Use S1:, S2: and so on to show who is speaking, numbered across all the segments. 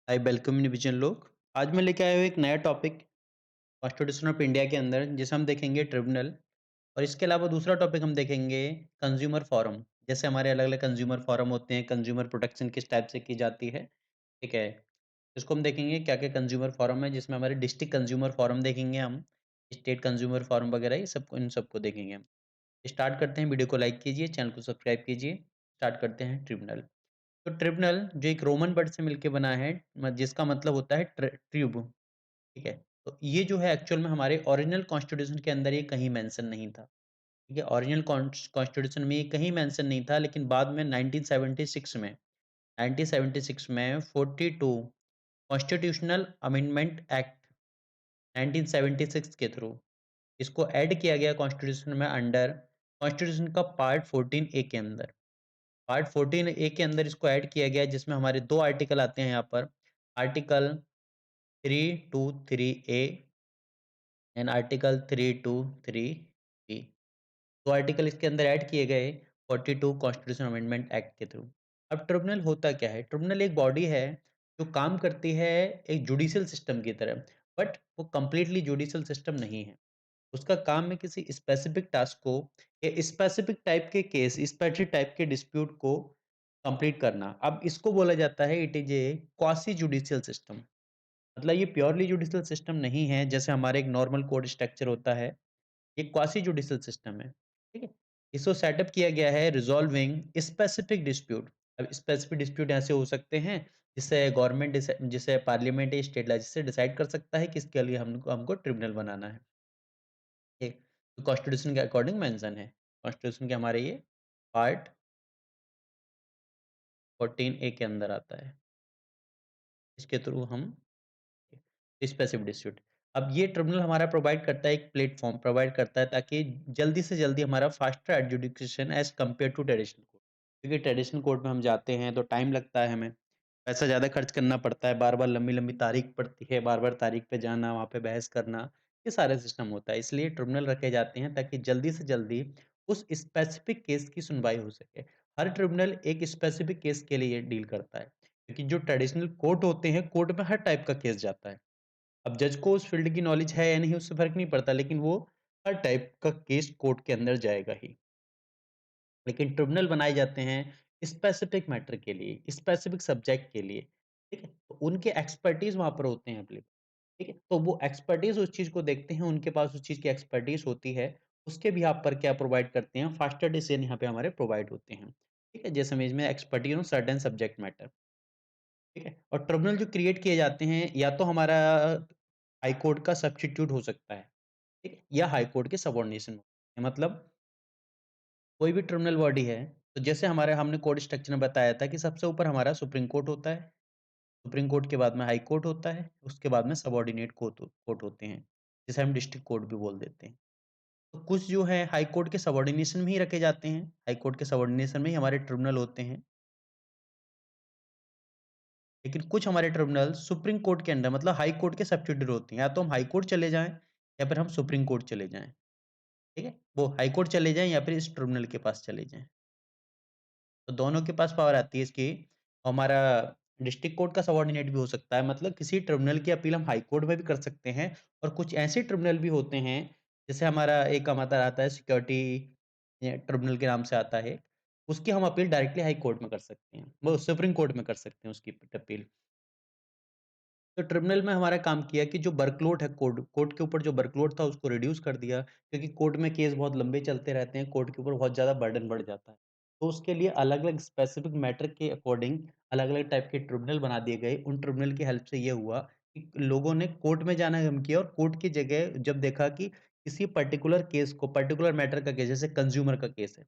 S1: I welcome division लोग। आज मैं लेके आया हूँ एक नया टॉपिक कॉन्स्टिट्यूशन ऑफ इंडिया के अंदर, जिसे हम देखेंगे ट्रिब्यूनल। और इसके अलावा दूसरा टॉपिक हम देखेंगे कंज्यूमर फोरम। जैसे हमारे अलग अलग कंज्यूमर फोरम होते हैं, कंज्यूमर प्रोटेक्शन किस टाइप से की जाती है। ठीक है, इसको हम देखेंगे क्या क्या कंज्यूमर फोरम है, जिसमें हमारे डिस्ट्रिक्ट कंज्यूमर फोरम देखेंगे हम, स्टेट कंज्यूमर फोरम वगैरह, ये सबको इन सबको देखेंगे हम। स्टार्ट करते हैं, वीडियो को लाइक कीजिए, चैनल को सब्सक्राइब कीजिए। स्टार्ट करते हैं ट्रिब्यूनल। तो ट्रिब्यूनल जो एक रोमन वर्ड से मिलके बना है, जिसका मतलब होता है ट्यूब। ठीक है, तो ये जो है एक्चुअल में हमारे ओरिजिनल कॉन्स्टिट्यूशन के अंदर ये कहीं मेंशन नहीं था। ठीक है, ओरिजिनल कॉन्स्टिट्यूशन में ये कहीं मेंशन नहीं था, लेकिन बाद में 1976 में 42 कॉन्स्टिट्यूशनल अमेंडमेंट एक्ट 1976 के थ्रू इसको ऐड किया गया कॉन्स्टिट्यूशन में, अंडर कॉन्स्टिट्यूशन का पार्ट 14 ए के अंदर। पार्ट 14 ए के अंदर इसको ऐड किया गया, जिसमें हमारे दो आर्टिकल आते हैं यहाँ पर। Article 323 A and article 323 B. दो आर्टिकल इसके अंदर ऐड किए गए 42 कॉन्स्टिट्यूशन अमेंडमेंट एक्ट के थ्रू। अब ट्रिब्यूनल होता क्या है? ट्रिब्यूनल एक बॉडी है जो काम करती है एक जुडिशियल सिस्टम की तरह, बट वो कंप्लीटली जुडिशियल सिस्टम नहीं है। उसका काम है किसी स्पेसिफिक टास्क को या स्पेसिफिक टाइप के केस, स्पेसिफिक टाइप के डिस्प्यूट को कंप्लीट करना। अब इसको बोला जाता है it is a quasi judicial system. मतलब ये प्योरली जुडिशियल सिस्टम नहीं है, जैसे हमारे एक नॉर्मल कोर्ट स्ट्रक्चर होता है। ये क्वासी जुडिशियल सिस्टम है। ठीक है, इसको सेटअप किया गया है रिजॉल्विंग स्पेसिफिक डिस्प्यूट। अब स्पेसिफिक डिस्प्यूट ऐसे हो सकते हैं जिससे गवर्नमेंट, जिसे पार्लियामेंट या स्टेट लेजिस्लेचर डिसाइड कर सकता है कि इसके लिए हमको हमको ट्रिब्यूनल बनाना है। ठीक, तो कॉन्स्टिट्यूशन के अकॉर्डिंग मेंशन है। कॉन्स्टिट्यूशन के हमारे ये पार्ट 14 ए के अंदर आता है। इसके थ्रू हम स्पेसिफिक डिस्प्यूट। अब ये ट्रिब्यूनल हमारा प्रोवाइड करता है, एक प्लेटफॉर्म प्रोवाइड करता है, ताकि जल्दी से जल्दी हमारा faster adjudication as compared to traditional court. क्योंकि ट्रेडिशनल कोर्ट में हम जाते हैं तो टाइम लगता है, हमें पैसा ज़्यादा खर्च करना पड़ता है, बार बार लंबी लंबी तारीख पड़ती है, बार बार तारीख पे जाना, वहाँ पे बहस करना, ये सारा सिस्टम होता है। इसलिए ट्रिब्यूनल रखे जाते हैं ताकि जल्दी से जल्दी उस स्पेसिफिक केस की सुनवाई हो सके। हर ट्रिब्यूनल एक स्पेसिफिक केस के लिए डील करता है, क्योंकि जो ट्रेडिशनल कोर्ट होते हैं, कोर्ट में हर टाइप का केस जाता है। अब जज को उस फील्ड की नॉलेज है या नहीं, उससे फ़र्क नहीं पड़ता, लेकिन वो हर टाइप का केस कोर्ट के अंदर जाएगा ही। लेकिन ट्रिब्यूनल बनाए जाते हैं स्पेसिफिक मैटर के लिए, स्पेसिफिक सब्जेक्ट के लिए। ठीक है? तो उनके एक्सपर्टीज़ वहाँ पर होते हैं अवेलेबल। ठीक है? तो वो एक्सपर्टीज़ उस चीज़ को देखते हैं, उनके पास उस चीज़ की एक्सपर्टीज़ होती है, उसके भी यहाँ पर क्या प्रोवाइड करते हैं, फास्टर डिसीजन यहाँ पे हमारे प्रोवाइड होते हैं। ठीक है? जैसे में इसमें expertise on certain subject matter. ठीक है? और ट्रिब्यूनल जो क्रिएट किए जाते हैं, या तो हमारा हाई कोर्ट का सब्स्टिट्यूट हो सकता है, ठीक है? या हाई कोर्ट के सबऑर्डिनेशन। मतलब कोई भी ट्रिब्यूनल बॉडी है, तो जैसे हमारे हमने कोर्ट स्ट्रक्चर में बताया था कि सबसे ऊपर हमारा सुप्रीम कोर्ट होता है, सुप्रीम कोर्ट के बाद में हाई कोर्ट होता है, उसके बाद में सबऑर्डिनेट कोर्ट होते हैं, जिसे हम डिस्ट्रिक्ट कोर्ट भी बोल देते हैं। तो कुछ जो है हाई कोर्ट के सबऑर्डिनेशन में ही रखे जाते हैं, हाई कोर्ट के सबऑर्डिनेशन में ही हमारे ट्रिब्यूनल होते हैं। लेकिन कुछ हमारे ट्रिब्यूनल सुप्रीम कोर्ट के अंडर, मतलब हाई कोर्ट के सब्सिडियरी होते हैं। या तो हम हाई कोर्ट चले जाएँ या फिर हम सुप्रीम कोर्ट चले जाएँ। ठीक है? वो हाई कोर्ट चले जाएँ या फिर इस ट्रिब्यूनल के पास चले जाएँ। तो दोनों के पास पावर आती है इसकी। हमारा डिस्ट्रिक्ट कोर्ट का सबऑर्डिनेट भी हो सकता है, मतलब किसी ट्रिब्यूनल की अपील हम हाई कोर्ट में भी कर सकते हैं। और कुछ ऐसे ट्रिब्यूनल भी होते हैं, जैसे हमारा एक हमारा आता है सिक्योरिटी ट्रिब्यूनल के नाम से आता है, उसकी हम अपील डायरेक्टली हाई कोर्ट में कर सकते हैं, वो सुप्रीम कोर्ट में कर सकते हैं उसकी अपील। तो ट्रिब्यूनल में हमारा काम किया कि जो वर्कलोड है, कोर्ट के ऊपर जो वर्कलोड था उसको रिड्यूस कर दिया, क्योंकि कोर्ट में केस बहुत लंबे चलते रहते हैं, कोर्ट के ऊपर बहुत ज़्यादा बर्डन बढ़ जाता है। तो उसके लिए अलग-अलग स्पेसिफिक मैटर के अकॉर्डिंग अलग-अलग टाइप के ट्रिब्यूनल बना दिए गए। उन ट्रिब्यूनल की हेल्प से ये हुआ कि लोगों ने कोर्ट में जाना कम किया, और कोर्ट की जगह जब देखा कि किसी पर्टिकुलर केस को, पर्टिकुलर मैटर का केस, जैसे कंज्यूमर का केस है,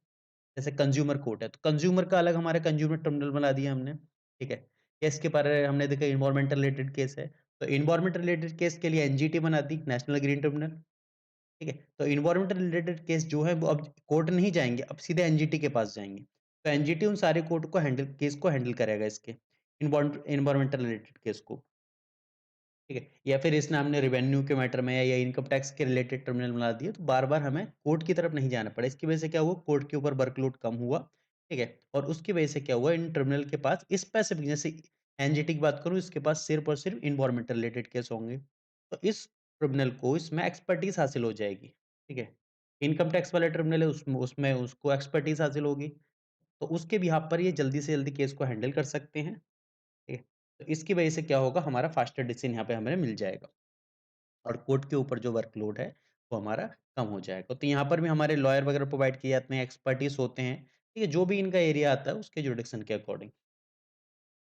S1: जैसे कंज्यूमर कोर्ट है, तो कंज्यूमर का अलग हमारा कंज्यूमर टर्मिनल बना दिया हमने। ठीक है? केस के बारे हमने देखा एनवायरमेंटल रिलेटेड केस है, तो एनवायरमेंट रिलेटेड केस के लिए एनजीटी बना दी, नेशनल ग्रीन ट्रिब्यूनल। ठीक है? तो एनवायरमेंटल रिलेटेड केस जो है वो अब कोर्ट नहीं जाएँगे, अब सीधे एनजीटी के पास जाएँगे। तो एनजीटी उन सारे कोर्ट को केस को हैंडल करेगा, इसके एनवायरमेंटल रिलेटेड केस को। ठीक है? या फिर इसने हमने रेवेन्यू के मैटर में या इनकम टैक्स के रिलेटेड टर्मिनल बना दिए, तो बार-बार हमें कोर्ट की तरफ नहीं जाना पड़ा। इसकी वजह से क्या हुआ, कोर्ट के ऊपर वर्कलोड कम हुआ। ठीक है? और उसकी वजह से क्या हुआ, इन टर्मिनल के पास स्पेसिफिक, जैसे एनजीटी की बात करूँ, इसके पास सिर्फ़ और सिर्फ़ एनवायरनमेंटल रिलेटेड केस होंगे। तो इस ट्रिब्यूनल को इसमें एक्सपर्टीज़ हासिल हो जाएगी, ठीक है? इनकम टैक्स वाला ट्रिब्यूनल है उसमें उसको एक्सपर्टीज़ हासिल होगी, तो उसके बिहाफ़ पर ये जल्दी से जल्दी केस को हैंडल कर सकते हैं, ठीक है? तो इसकी वजह से क्या होगा, हमारा फास्टर डिसीज़न यहाँ पे हमें मिल जाएगा और कोर्ट के ऊपर जो वर्कलोड है, वो हमारा कम हो जाएगा। तो यहाँ पर भी हमारे लॉयर वगैरह प्रोवाइड किए जाते हैं, एक्सपर्टीज़ होते हैं, ठीक है? जो भी इनका एरिया आता है उसके जुरिडिक्शन के अकॉर्डिंग।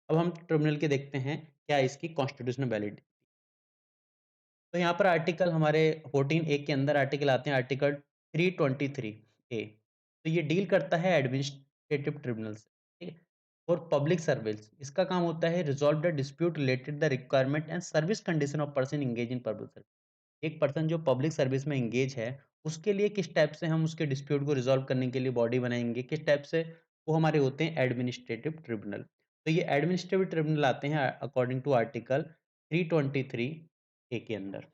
S1: अब हम ट्रिब्यूनल के देखते हैं, क्या इसकी कॉन्स्टिट्यूशनल वैलिडिटी। तो यहाँ पर आर्टिकल हमारे 14 ए के अंदर आर्टिकल आते हैं, आर्टिकल 323 ए। तो ये डील करता है एडमिनिस्ट्रेटिव ट्रिब्यूनल से, ठीक है? और पब्लिक सर्विस, इसका काम होता है resolve the dispute related the requirement and service condition of person engage in public service. एक पर्सन जो पब्लिक सर्विस में एंगेज है, उसके लिए किस टाइप से हम उसके डिस्प्यूट को रिज़ॉल्व करने के लिए बॉडी बनाएँगे, किस टाइप से वो हमारे होते हैं एडमिनिस्ट्रेटिव ट्रिब्यूनल। तो ये एडमिनिस्ट्रेटिव ट्रिब्यूनल आते हैं अकॉर्डिंग टू आर्टिकल 323 ए के अंदर।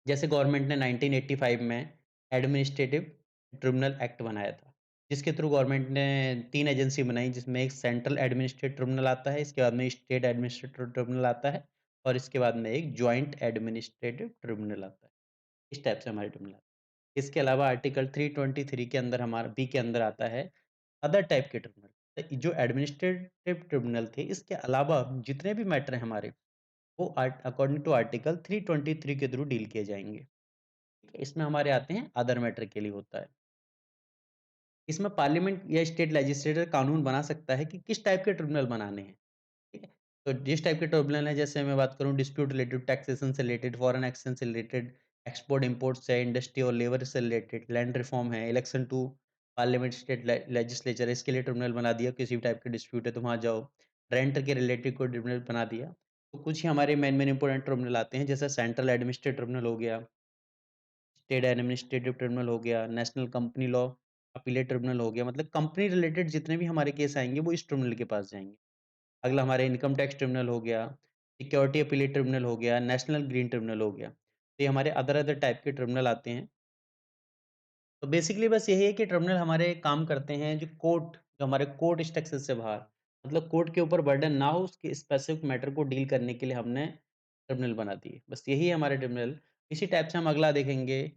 S1: जैसे गवर्नमेंट ने 1985 में एडमिनिस्ट्रेटिव ट्रिब्यूनल एक्ट बनाया था, जिसके थ्रू गवर्नमेंट ने 3 एजेंसी बनाई, जिसमें एक सेंट्रल एडमिनिस्ट्रेटिव ट्रिब्यूनल आता है, इसके बाद में स्टेट एडमिनिस्ट्रेटिव ट्रिब्यूनल आता है और इसके बाद में एक जॉइंट एडमिनिस्ट्रेटिव ट्रिब्यूनल आता है। इस टाइप से हमारे ट्रिब्यूनल आते हैं। इसके अलावा आर्टिकल 323 के अंदर हमारा बी के अंदर आता है अदर टाइप के ट्रिब्यूनल। तो जो एडमिनिस्ट्रेटिव ट्रिब्यूनल थे, इसके अलावा जितने भी मैटर हैं हमारे, वो अकॉर्डिंग टू आर्टिकल 323 के थ्रू डील किए जाएँगे। ठीक है? इसमें हमारे आते हैं अदर मैटर के लिए होता है। इसमें पार्लियामेंट या स्टेट लेजिस्लेटर कानून बना सकता है कि किस टाइप के ट्रिब्यूनल बनाने हैं। ठीक है? तो जिस टाइप के ट्रिब्यूनल है, जैसे मैं बात करूँ डिस्प्यूट रिलेटेड, टैक्सेशन से रिलेटेड, फॉरेन एक्सचेंज से रिलेटेड, एक्सपोर्ट इम्पोर्ट से, इंडस्ट्री और लेबर से रिलेटेड, लैंड रिफॉर्म है, election to parliament, state legislature, इसके लिए ट्रिब्यूनल बना दिया, किसी भी टाइप का डिस्प्यूट है तो वहाँ जाओ। रेंट के रिलेटेड कोई ट्रिब्यूनल बना दिया। तो कुछ ही हमारे मेन मेन इंपोर्टेंट ट्रिब्यूनल आते हैं, जैसे सेंट्रल एडमिनिस्ट्रेटिव ट्रिब्यूनल हो गया, स्टेट एडमिनिस्ट्रेटिव ट्रिब्यूनल हो गया, national company law appellate tribunal हो गया, मतलब कंपनी रिलेटेड जितने भी हमारे केस आएँगे वो इस ट्रिब्यूनल के पास जाएँगे। अगला हमारा इनकम टैक्स ट्रिब्यूनल हो गया, सिक्योरिटी अपीलेट ट्रिब्यूनल हो गया, नेशनल ग्रीन ट्रिब्यूनल हो गया। तो ये हमारे अदर अदर टाइप के ट्रिब्यूनल आते हैं। तो बेसिकली बस यही है कि ट्रिब्यूनल हमारे काम करते हैं जो कोर्ट, जो हमारे कोर्ट स्ट्रक्चर से बाहर, मतलब कोर्ट के ऊपर बर्डन ना हो उसके स्पेसिफिक मैटर को डील करने के लिए हमने ट्रिब्यूनल बना दिए। बस यही है हमारे ट्रिब्यूनल। इसी टाइप से हम अगला देखेंगे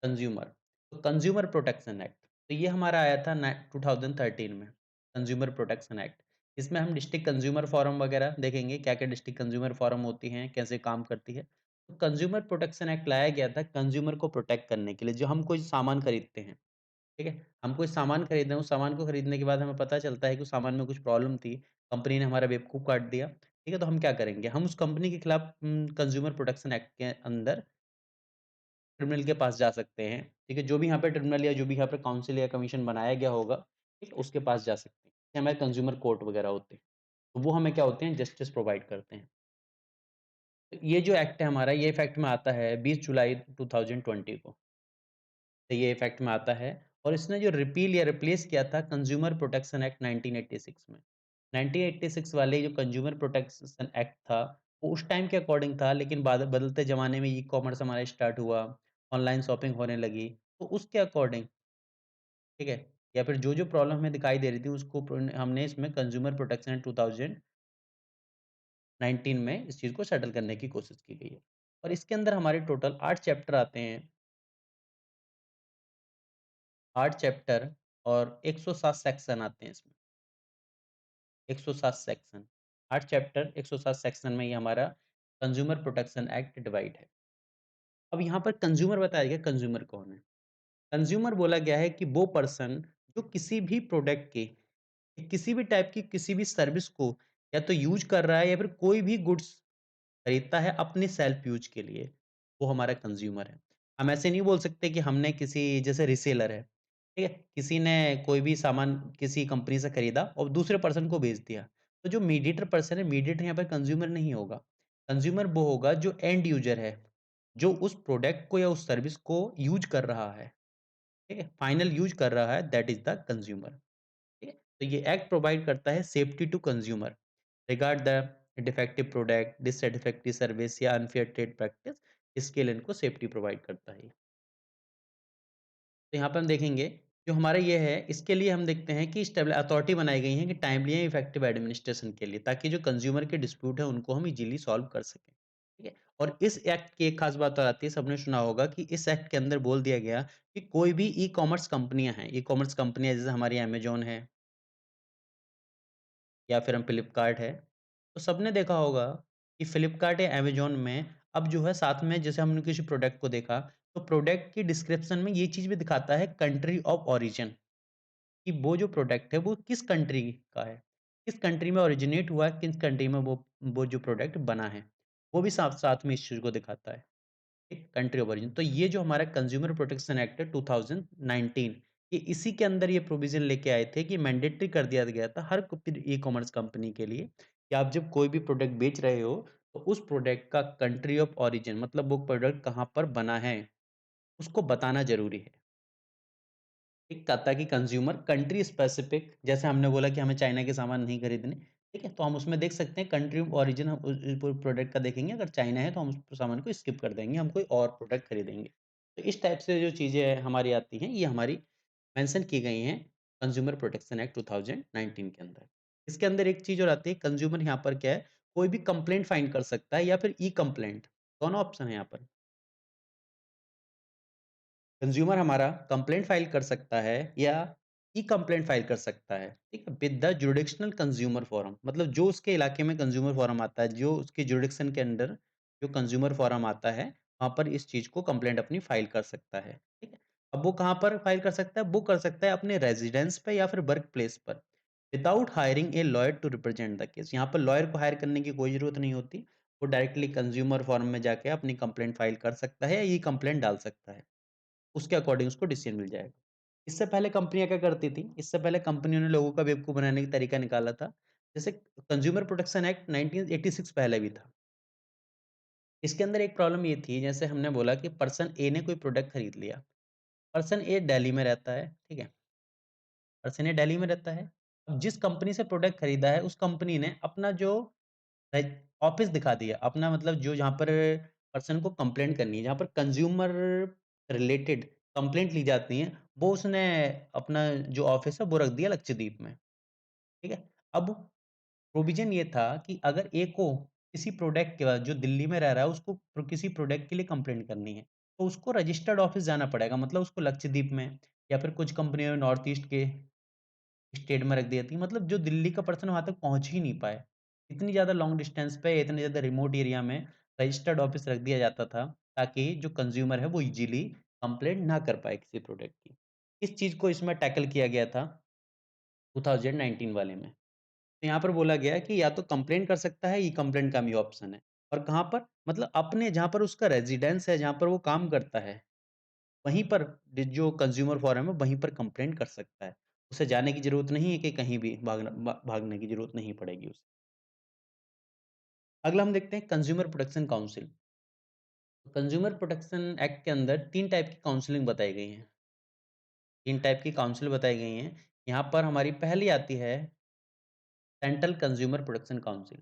S1: कंज्यूमर। तो कंज्यूमर प्रोटेक्शन एक्ट, तो ये हमारा आया था 2013 में, कंज्यूमर प्रोटेक्शन एक्ट। इसमें हम डिस्ट्रिक्ट कंज्यूमर फोरम वगैरह देखेंगे, क्या-क्या डिस्ट्रिक्ट कंज्यूमर फोरम होती हैं, कैसे काम करती है। तो कंज्यूमर प्रोटेक्शन एक्ट लाया गया था कंज्यूमर को प्रोटेक्ट करने के लिए। जो हम कोई सामान खरीदते हैं, ठीक है? हम कोई सामान खरीद रहे हैं, उस सामान को खरीदने के बाद हमें पता चलता है कि उस सामान में कुछ प्रॉब्लम थी, कंपनी ने हमारा बेवकूफ़ काट दिया, ठीक है? तो हम क्या करेंगे? हम उस कंपनी के खिलाफ कंज्यूमर प्रोटेक्शन एक्ट के अंदर ट्रिब्यूनल के पास जा सकते हैं, ठीक है? जो भी यहाँ पे ट्रिब्यूनल या जो भी यहाँ पे काउंसिल या कमीशन बनाया गया होगा, ठीक है? उसके पास जा सकते हैं। ये हमारे कंज्यूमर कोर्ट वगैरह होते हैं। तो वो हमें क्या होते हैं? जस्टिस प्रोवाइड करते हैं। तो ये जो एक्ट है हमारा, ये इफ़ेक्ट में आता है 20 जुलाई 2020 को। तो ये इफ़ेक्ट में आता है और इसने जो रिपील या रिप्लेस किया था कंज्यूमर प्रोटेक्शन एक्ट 1986 में। 1986 वाले जो कंज्यूमर प्रोटेक्शन एक्ट था, वो उस टाइम के अकॉर्डिंग था, लेकिन बाद बदलते ज़माने में ई-कॉमर्स हमारा स्टार्ट हुआ, ऑनलाइन शॉपिंग होने लगी, तो उसके अकॉर्डिंग, ठीक है? या फिर जो-जो प्रॉब्लम हमें दिखाई दे रही थी उसको हमने इसमें कंज्यूमर प्रोटेक्शन एक्ट 2019 में इस चीज़ को सेटल करने की कोशिश की गई है। और इसके अंदर हमारे टोटल 8 चैप्टर आते हैं, 8 चैप्टर और 107 सेक्शन आते हैं इसमें। 107 सेक्शन, 8 चैप्टर 107 सेक्शन में ये हमारा कंज्यूमर प्रोटेक्शन एक्ट डिवाइड है। अब यहाँ पर कंज्यूमर बताया गया, कंज्यूमर कौन है? कंज्यूमर बोला गया है कि वो पर्सन जो किसी भी प्रोडक्ट के, किसी भी टाइप की किसी भी सर्विस को या तो यूज़ कर रहा है या फिर कोई भी गुड्स खरीदता है अपनी सेल्फ यूज़ के लिए, वो हमारा कंज़्यूमर है। हम ऐसे नहीं बोल सकते कि हमने किसी, जैसे रीसेलर है, ठीक है? किसी ने कोई भी सामान किसी कंपनी से खरीदा और दूसरे पर्सन को बेच दिया। तो जो मीडिएटर पर्सन है, मीडिएटर यहाँ पर कंज़्यूमर नहीं होगा। कंज़्यूमर वो होगा जो एंड यूज़र है, जो उस प्रोडक्ट को या उस सर्विस को यूज़ कर रहा है, ठीक है? फाइनल यूज़ कर रहा है, दैट इज़ द कंज़्यूमर। ठीक है? तो ये एक्ट प्रोवाइड करता है safety to consumer regard the defective product, dissatisfactory service या अनफेयर ट्रेड प्रैक्टिस, इसके लिए इनको सेफ्टी प्रोवाइड करता है। तो यहाँ पे हम देखेंगे जो हमारा ये है, इसके लिए हम देखते हैं कि स्टेबल अथॉरिटी बनाई गई है कि टाइमली एंड इफेक्टिव एडमिनिस्ट्रेशन के लिए, ताकि जो कंज्यूमर के डिस्प्यूट है उनको हम इजीली सॉल्व कर सकें। ठीक है? और इस एक्ट की एक खास बात और आती है, सबने सुना होगा कि इस एक्ट के अंदर बोल दिया गया कि कोई भी ई-कॉमर्स कंपनियाँ हैं, ई-कॉमर्स कंपनियाँ जैसे हमारी अमेज़न है या फिर हम फ्लिपकार्ट है, तो सबने देखा होगा कि फ्लिपकार्ट या अमेज़न में अब जो है साथ में जैसे हमने किसी प्रोडक्ट को देखा, तो प्रोडक्ट की डिस्क्रिप्शन में ये चीज़ भी दिखाता है कंट्री ऑफ ओरिजिन। कि वो जो प्रोडक्ट है वो किस कंट्री का है, किस कंट्री में ओरिजिनेट हुआ है, किस कंट्री में वो जो प्रोडक्ट बना है, वो भी साथ-साथ में इस चीज़ को दिखाता है, ठीक? Country of origin. तो ये जो हमारा कंज्यूमर प्रोटेक्शन एक्ट है 2019, ये इसी के अंदर ये प्रोविज़न लेके आए थे कि मैंडेटरी कर दिया गया था हर ई-कॉमर्स कंपनी के लिए कि आप जब कोई भी प्रोडक्ट बेच रहे हो, तो उस प्रोडक्ट का कंट्री ऑफ ओरिजिन मतलब वो प्रोडक्ट कहाँ पर बना है, उसको बताना ज़रूरी है। ठीक, ताकि कंज्यूमर कंट्री स्पेसिफिक जैसे हमने बोला कि हमें चाइना के सामान नहीं खरीदने, ठीक है? तो हम उसमें देख सकते हैं कंट्री ऑफ ओरिजिन हम उस प्रोडक्ट का देखेंगे, अगर चाइना है तो हम उस सामान को स्किप कर देंगे, हम कोई और प्रोडक्ट खरीदेंगे। तो इस टाइप से जो चीज़ें हमारी आती हैं, ये हमारी मेंशन की गई हैं कंज्यूमर प्रोटेक्शन एक्ट 2019 के अंदर। इसके अंदर एक चीज़ और आती है, कंज्यूमर यहाँ पर क्या है, कोई भी कंप्लेंट फाइल कर सकता है या फिर ई-कंप्लेंट, दोनों ऑप्शन है यहाँ पर। कंज्यूमर हमारा कंप्लेंट फाइल कर सकता है या ई कंप्लेंट फाइल कर सकता है, ठीक है? विद द जुडिक्शनल कंज्यूमर फोरम, मतलब जो उसके इलाके में कंज्यूमर फोरम आता है, जो उसके जुडिक्शन के अंडर जो कंज्यूमर फोरम आता है, वहाँ पर इस चीज़ को कंप्लेंट अपनी फाइल कर सकता है, ठीक है? अब वो कहाँ पर फाइल कर सकता है? वो कर सकता है अपने रेज़िडेंस पे या फिर वर्क प्लेस पर, without hiring a lawyer to represent the case. यहाँ पर लॉयर को हायर करने की कोई ज़रूरत नहीं होती, वो डायरेक्टली कंज्यूमर फोरम में जाके अपनी कंप्लेंट फाइल कर सकता है या ई कंप्लेंट डाल सकता है। उसके अकॉर्डिंग उसको डिसीज़न मिल जाएगा। इससे पहले कंपनियाँ क्या करती थी? इससे पहले कंपनियों ने लोगों का बेवकूफ़ बनाने का तरीका निकाला था। जैसे कंज्यूमर प्रोटेक्शन एक्ट 1986 पहले भी था। इसके अंदर एक प्रॉब्लम ये थी, जैसे हमने बोला कि पर्सन ए ने कोई प्रोडक्ट खरीद लिया। पर्सन ए दिल्ली में रहता है, ठीक है? पर्सन ए दिल्ली में रहता है। अब जिस कंपनी से प्रोडक्ट खरीदा है, उस कंपनी ने अपना जो राइट ऑफ़िस दिखा दिया। अपना मतलब जो जहाँ पर पर्सन को कंप्लेंट करनी है, जहाँ पर कंज़्यूमर रिलेटेड कंप्लेंट ली जाती हैं, वो उसने अपना जो ऑफ़िस है वो रख दिया लक्षद्वीप में, ठीक है? अब प्रोविज़न ये था कि अगर ए को किसी प्रोडक्ट के बाद जो दिल्ली में रह रहा है उसको किसी प्रोडक्ट के लिए कंप्लेंट करनी है, तो उसको रजिस्टर्ड ऑफ़िस जाना पड़ेगा, मतलब उसको लक्षद्वीप में या फिर कुछ कंपनियों ने नॉर्थ ईस्ट के स्टेट में रख दिया थी, मतलब जो दिल्ली का पर्सन वहाँ तक पहुँच ही नहीं पाए। इतनी ज़्यादा लॉन्ग डिस्टेंस पे, इतने ज़्यादा रिमोट एरिया में रजिस्टर्ड ऑफ़िस रख दिया जाता था, ताकि जो कंज़्यूमर है वो ईज़िली कंप्लेंट ना कर पाए किसी प्रोडक्ट की। इस चीज़ को इसमें टैकल किया गया था 2019 वाले में। तो यहाँ पर बोला गया है कि या तो कंप्लेंट कर सकता है, ई कंप्लेंट का भी ऑप्शन है। और कहाँ पर? मतलब अपने जहाँ पर उसका रेज़िडेंस है, जहाँ पर वो काम करता है, वहीं पर जो कंज़्यूमर फोरम है, वहीं पर कंप्लेंट कर सकता है। उसे जाने की ज़रूरत नहीं है कि कहीं भी भागने की ज़रूरत नहीं पड़ेगी उसे। अगला हम देखते हैं consumer protection council. Consumer protection act के अंदर 3 टाइप की काउंसलिंग बताई गई हैं। 3 टाइप की काउंसिल बताई गई हैं। यहाँ पर हमारी पहली आती है सेंट्रल कंज़्यूमर प्रोटेक्शन काउंसिल।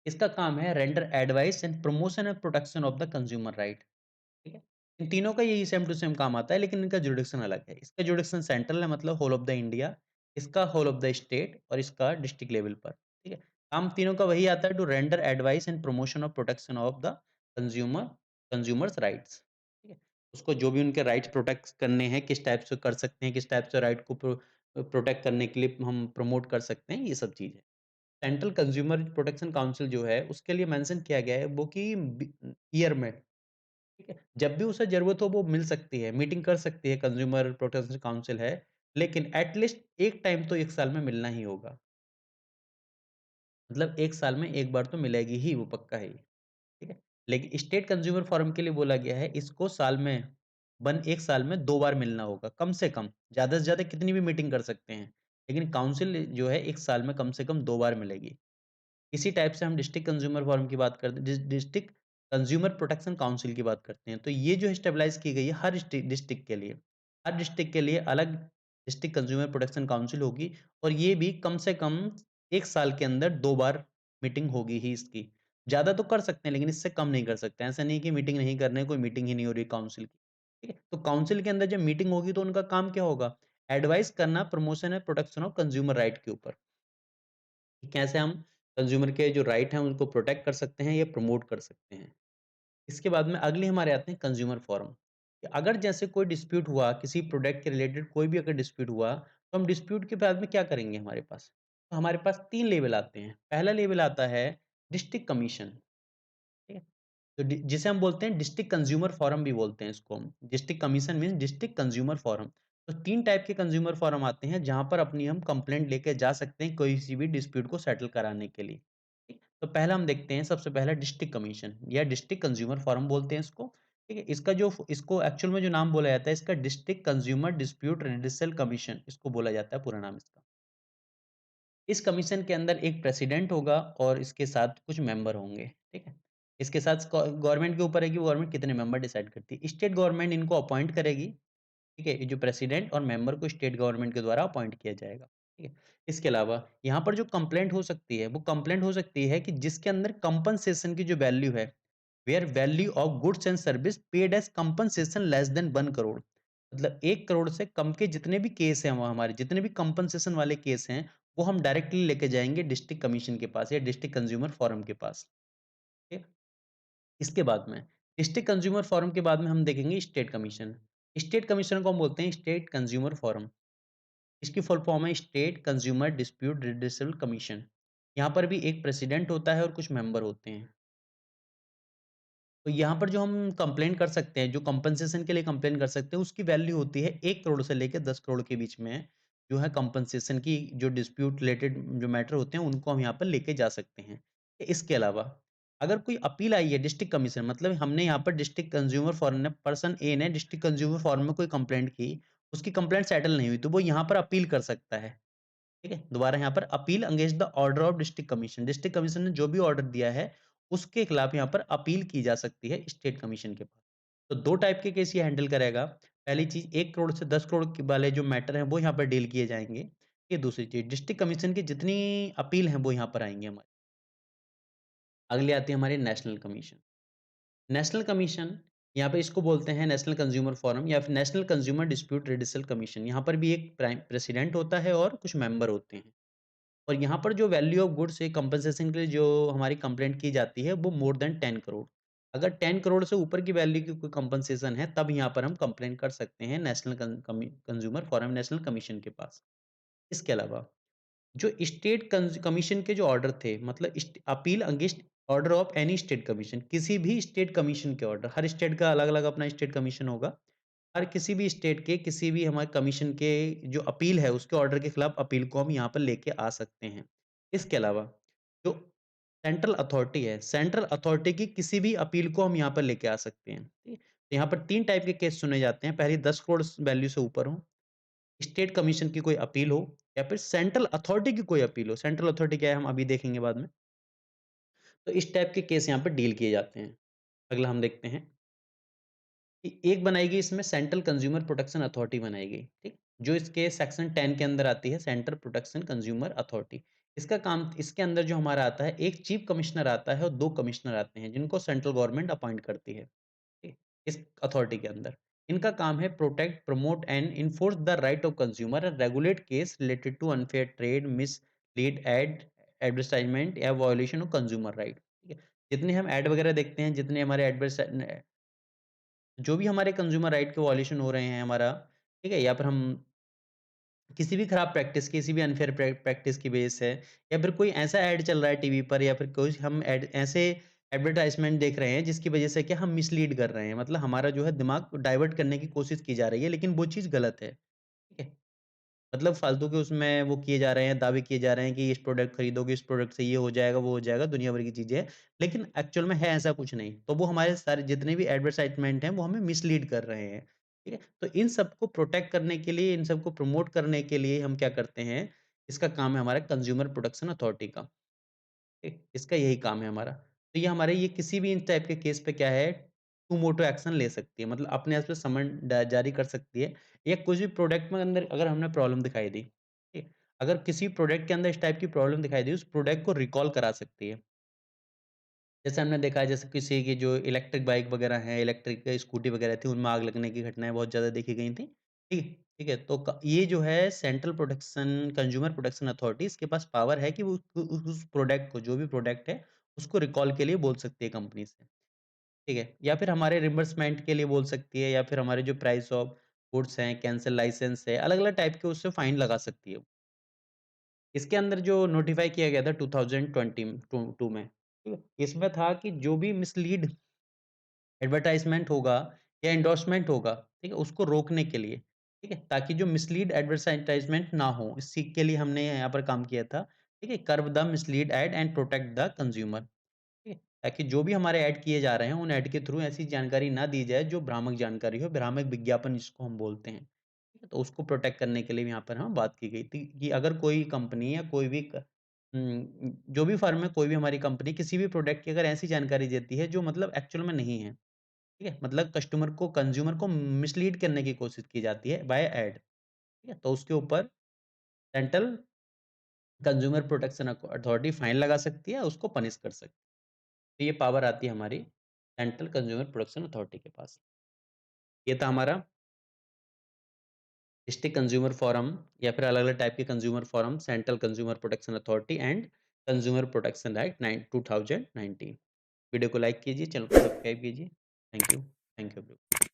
S1: इसका काम है render advice and promotion and protection of the consumer right. ठीक है? इन तीनों का यही सेम टू सेम काम आता है, लेकिन इनका जुरिडिक्शन अलग है। इसका जुरिडिक्शन सेंट्रल है, मतलब होल ऑफ द इंडिया, इसका होल ऑफ द स्टेट और इसका डिस्ट्रिक्ट लेवल पर, ठीक है? काम तीनों का वही आता है, to render advice and promotion of protection of the consumer consumers rights, ठीक है? उसको जो भी उनके राइट्स प्रोटेक्ट करने हैं, किस टाइप से कर सकते हैं, किस टाइप से राइट को प्रोटेक्ट करने के लिए हम प्रमोट कर सकते हैं, ये सब चीज़ है। सेंट्रल कंज्यूमर प्रोटेक्शन काउंसिल जो है, उसके लिए मेंशन किया गया है वो कि ईयर में, ठीक है? जब भी उसे ज़रूरत हो वो मिल सकती है, मीटिंग कर सकती है, कंज़्यूमर प्रोटेक्शन काउंसिल है, लेकिन एट लीस्ट एक टाइम तो 1 साल में मिलना ही होगा। मतलब 1 साल में 1 बार तो मिलेगी ही, वो पक्का है ये, ठीक है? लेकिन स्टेट कंज़्यूमर फोरम के लिए बोला गया है, इसको साल में 1 साल में 2 बार मिलना होगा, कम से कम। ज़्यादा से ज़्यादा कितनी भी मीटिंग कर सकते हैं, लेकिन काउंसिल जो है 1 साल में कम से कम 2 बार मिलेगी। इसी टाइप से हम डिस्ट्रिक्ट कंज्यूमर फोरम की बात करते हैं, डिस्ट्रिक्ट कंज्यूमर प्रोटेक्शन काउंसिल की बात करते हैं। तो ये जो स्टेबलाइज़ की गई है हर डिस्ट्रिक्ट के लिए। हर डिस्ट्रिक्ट के लिए अलग डिस्ट्रिक्ट कंज्यूमर प्रोटेक्शन काउंसिल होगी और ये भी कम से कम 1 साल के अंदर 2 बार मीटिंग होगी ही इसकी। ज़्यादा तो कर सकते हैं, लेकिन इससे कम नहीं कर सकते। ऐसा नहीं है कि मीटिंग नहीं कर रहे हैं, कोई मीटिंग ही नहीं हो रही काउंसिल की। ठीक है? तो काउंसिल के अंदर जब मीटिंग होगी तो उनका काम क्या होगा? एडवाइस करना promotion and protection of consumer right के ऊपर, कि कैसे हम कंज्यूमर के जो राइट हैं उनको प्रोटेक्ट कर सकते हैं या प्रमोट कर सकते हैं। इसके बाद में अगले हमारे आते हैं कंज्यूमर फोरम, कि अगर जैसे कोई डिस्प्यूट हुआ, किसी प्रोडक्ट के रिलेटेड कोई भी अगर डिस्प्यूट हुआ, तो हम डिस्प्यूट के बाद में क्या करेंगे हमारे पास? तो हमारे पास 3 लेवल आते हैं। पहला लेवल आता है डिस्ट्रिक्ट कमीशन, ठीक है? तो जिसे हम बोलते हैं डिस्ट्रिक्ट कंज्यूमर फोरम भी बोलते हैं इसको हम। District commission means district consumer forum. तो 3 टाइप के कंज्यूमर फोरम आते हैं जहाँ पर अपनी हम कंप्लेंट लेके जा सकते हैं कोई सी भी डिस्प्यूट को सेटल कराने के लिए। ठीक? तो पहला हम देखते हैं सबसे पहला डिस्ट्रिक्ट कमीशन या डिस्ट्रिक्ट कंज्यूमर फोरम बोलते हैं इसको। ठीक है? इसको एक्चुअल में जो नाम बोला जाता है इसका डिस्ट्रिक्ट कंज्यूमर डिस्प्यूट रिड्यूसल कमीशन इसको बोला जाता है पूरा नाम इसका। इस कमीशन के अंदर एक प्रेसिडेंट होगा और इसके साथ कुछ मेंबर होंगे, ठीक है? इसके साथ गवर्नमेंट के ऊपर है कि गवर्नमेंट कितने मेंबर डिसाइड करती है। स्टेट गवर्नमेंट इनको अपॉइंट करेगी, ठीक है? ये जो प्रेसिडेंट और मेंबर को स्टेट गवर्नमेंट के द्वारा अपॉइंट किया जाएगा, ठीक है? इसके अलावा यहाँ पर जो कंप्लेंट हो सकती है, वो कंप्लेंट हो सकती है कि जिसके अंदर कंपनसेशन की जो वैल्यू है, where value of goods and service paid as compensation less than 1 crore, मतलब 1 करोड़ से कम के जितने भी केस हैं वो हमारे जितने भी कंपनसेशन वाले केस हैं, वो हम डायरेक्टली लेके जाएँगे डिस्ट्रिक्ट कमीशन के पास या डिस्ट्रिक्ट कंज्यूमर फोरम के पास, ठीक है? इसके बाद में डिस्ट्रिक्ट कंज्यूमर फोरम के बाद में हम देखेंगे स्टेट कमीशन। स्टेट कमीशन को हम बोलते हैं स्टेट कंज्यूमर फोरम। इसकी फुल फॉर्म है स्टेट कंज्यूमर डिस्प्यूट रिड्यूसल कमीशन। यहाँ पर भी एक प्रेसिडेंट होता है और कुछ मेंबर होते हैं। तो यहाँ पर जो हम कंप्लेंट कर सकते हैं, जो कंपनसेशन के लिए कंप्लेंट कर सकते हैं, उसकी वैल्यू होती है 1 करोड़ से लेके 10 करोड़ के बीच में, जो है कंपनसेशन की जो डिस्प्यूट रिलेटेड जो मैटर होते हैं, उनको हम यहाँ पर लेके जा सकते हैं। इसके अलावा अगर कोई अपील आई है डिस्ट्रिक्ट कमीशन मतलब हमने यहाँ पर डिस्ट्रिक्ट कंज्यूमर फोरम ने पर्सन ए ने डिस्ट्रिक्ट कंज्यूमर फोरम में कोई कंप्लेंट की, उसकी कंप्लेंट सेटल नहीं हुई, तो वो यहाँ पर अपील कर सकता है। ठीक है? दोबारा यहाँ पर appeal against the order of district commission. District commission ने जो भी ऑर्डर दिया है, उसके खिलाफ यहाँ पर अपील की जा सकती है स्टेट कमीशन के पास। तो 2 टाइप के केस ये हैंडल करेगा। पहली चीज़ 1 करोड़ से 10 करोड़ के वाले जो मैटर हैं, वो यहाँ पर डील किए जाएँगे। ये दूसरी चीज़ डिस्ट्रिक्ट कमीशन की जितनी अपील हैं, वो यहाँ पर आएँगे हमारे। अगली आती है हमारी नेशनल कमीशन। नेशनल कमीशन यहाँ पे इसको बोलते हैं नेशनल कंज्यूमर फोरम या फिर नेशनल कंज्यूमर डिस्प्यूट रिड्यूसल कमीशन। यहाँ पर भी एक प्राइम प्रेसिडेंट होता है और कुछ मेंबर होते हैं। और यहाँ पर जो वैल्यू ऑफ गुड्स है कंपनसेशन के लिए जो हमारी कंप्लेंट की जाती है वो मोर देन 10 करोड़। अगर 10 करोड़ से ऊपर की वैल्यू की कोई कंपनसेशन है तब यहाँ पर हम कंप्लेंट कर सकते हैं national consumer forum national commission के पास। इसके अलावा जो स्टेट कमीशन के जो ऑर्डर थे मतलब appeal against order of any state commission किसी भी स्टेट कमीशन के ऑर्डर हर स्टेट का अलग अलग अपना स्टेट कमीशन होगा। हर किसी भी स्टेट के किसी भी हमारे कमीशन के जो अपील है उसके ऑर्डर के खिलाफ अपील को हम यहाँ पर लेके आ सकते हैं। इसके अलावा जो सेंट्रल अथॉरिटी है सेंट्रल अथॉरिटी की किसी भी अपील को हम यहाँ पर लेके आ सकते हैं। ठीक है? तो यहाँ पर 3 टाइप के केस सुने जाते हैं। पहली 10 करोड़ वैल्यू से ऊपर हो, स्टेट कमीशन की कोई अपील हो या फिर सेंट्रल अथॉरिटी की कोई अपील हो। सेंट्रल अथॉरिटी क्या है हम अभी देखेंगे बाद में। तो इस टाइप के केस यहाँ पर डील किए जाते हैं। अगला हम देखते हैं कि एक बनाएगी इसमें सेंट्रल कंज्यूमर प्रोटेक्शन अथॉरिटी बनाएगी, ठीक? जो इसके सेक्शन 10 के अंदर आती है सेंट्रल प्रोटेक्शन कंज्यूमर अथॉरिटी। इसका काम इसके अंदर जो हमारा आता है एक चीफ कमिश्नर आता है और 2 कमिश्नर आते हैं जिनको सेंट्रल गवर्नमेंट अपॉइंट करती है। ठीक, इस अथॉरिटी के अंदर। इनका काम है protect, promote and enforce the right of consumer and regulate case related to unfair trade, mislead ad, advertisement या वायलेशन ऑफ कंज्यूमर राइट। ठीक है? जितने हम ऐड वगैरह देखते हैं, जितने हमारे जो भी हमारे कंज्यूमर राइट के वायलेशन हो रहे हैं हमारा, ठीक है? या फिर हम किसी भी खराब प्रैक्टिस, किसी भी अनफेयर प्रैक्टिस की बेस है या फिर कोई ऐसा ऐड चल रहा है टीवी पर या फिर कोई हम ऐड ऐसे एडवर्टाइज़मेंट देख रहे हैं जिसकी वज़ह से क्या हम मिसलीड कर रहे हैं। मतलब हमारा जो है दिमाग डाइवर्ट करने की कोशिश की जा रही है लेकिन वो चीज़ गलत है। ठीक है? मतलब फालतू के उसमें वो किए जा रहे हैं, दावे किए जा रहे हैं कि इस प्रोडक्ट खरीदोगे, इस प्रोडक्ट से ये हो जाएगा, वो हो जाएगा, दुनिया भर की चीज़ें हैं। लेकिन एक्चुअल में है ऐसा कुछ नहीं। तो वो हमारे सारे जितने भी एडवर्टाइज़मेंट हैं, वो हमें मिसलीड कर रहे हैं। ठीक है? तो इन सबको प्रोटेक्ट करने के लिए, इन सबको प्रमोट करने के लिए हम क्या करते हैं, इसका काम है हमारा कंज्यूमर प्रोटेक्शन अथॉरिटी का। ठीक? इसका यही काम है हमारा। तो ये हमारे ये किसी भी इन टाइप के केस पे क्या है, टू मोटो एक्शन ले सकती है। मतलब अपने आप से समन जारी कर सकती है या कुछ भी प्रोडक्ट में अंदर अगर हमने प्रॉब्लम दिखाई दी, ठीक? अगर किसी प्रोडक्ट के अंदर इस टाइप की प्रॉब्लम दिखाई दी, उस प्रोडक्ट को रिकॉल करा सकती है। जैसे हमने देखा है जैसे किसी की जो इलेक्ट्रिक बाइक वगैरह हैं, इलेक्ट्रिक स्कूटी वगैरह थी, उनमें आग लगने की घटनाएँ बहुत ज़्यादा देखी गई थी। ठीक है? ठीक है? तो क ये जो है central protection consumer protection authority इसके पास पावर है कि वो उस प्रोडक्ट को जो भी प्रोडक्ट है, उसको रिकॉल के लिए बोल सकती है कंपनी से। ठीक है? या फिर हमारे रिम्बर्समेंट के लिए बोल सकती है या फिर हमारे जो प्राइस ऑफ गुड्स हैं, कैंसल लाइसेंस है, अलग-अलग टाइप के उससे फाइन लगा सकती है। इसके अंदर जो नोटिफ़ाई किया गया था 2020 टू में, ठीक है? इसमें था कि जो भी मिसलीड एडवर्टाइज़मेंट होगा या एंडोर्समेंट होगा, ठीक है? उसको रोकने के लिए, ठीक है? ताकि जो मिसलीड एडवर्टाइज़मेंट ना हो, इसी के लिए हमने यहाँ पर काम किया था, ठीक है? Curb the mislead ad and protect the consumer, ठीक है? ताकि जो भी हमारे ऐड किए जा रहे हैं, उन ऐड के थ्रू ऐसी जानकारी ना दी जाए जो भ्रामक जानकारी हो, भ्रामक विज्ञापन जिसको हम बोलते हैं, ठीक है? तो उसको प्रोटेक्ट करने के लिए भी यहाँ पर हम बात की गई थी कि अगर कोई कंपनी या कोई भी जो भी फर्म है, कोई भी हमारी कंपनी किसी भी प्रोडक्ट की अगर ऐसी जानकारी देती है जो मतलब एक्चुअल में नहीं है, ठीक है? मतलब कस्टमर को कंज्यूमर को मिसलीड करने की कोशिश की जाती है बाय ऐड, ठीक है? तो उसके ऊपर central consumer protection authority fine लगा सकती है, उसको पनिश कर सकती है। तो ये पावर आती है हमारी सेंट्रल कंज्यूमर प्रोटेक्शन अथॉरिटी के पास। ये था हमारा डिस्ट्रिक्ट कंज्यूमर फोरम या फिर अलग-अलग टाइप के consumer forum, central consumer protection authority and consumer protection act 2019। Video को लाइक कीजिए, चैनल को सब्सक्राइब कीजिए। Thank you. Thank you.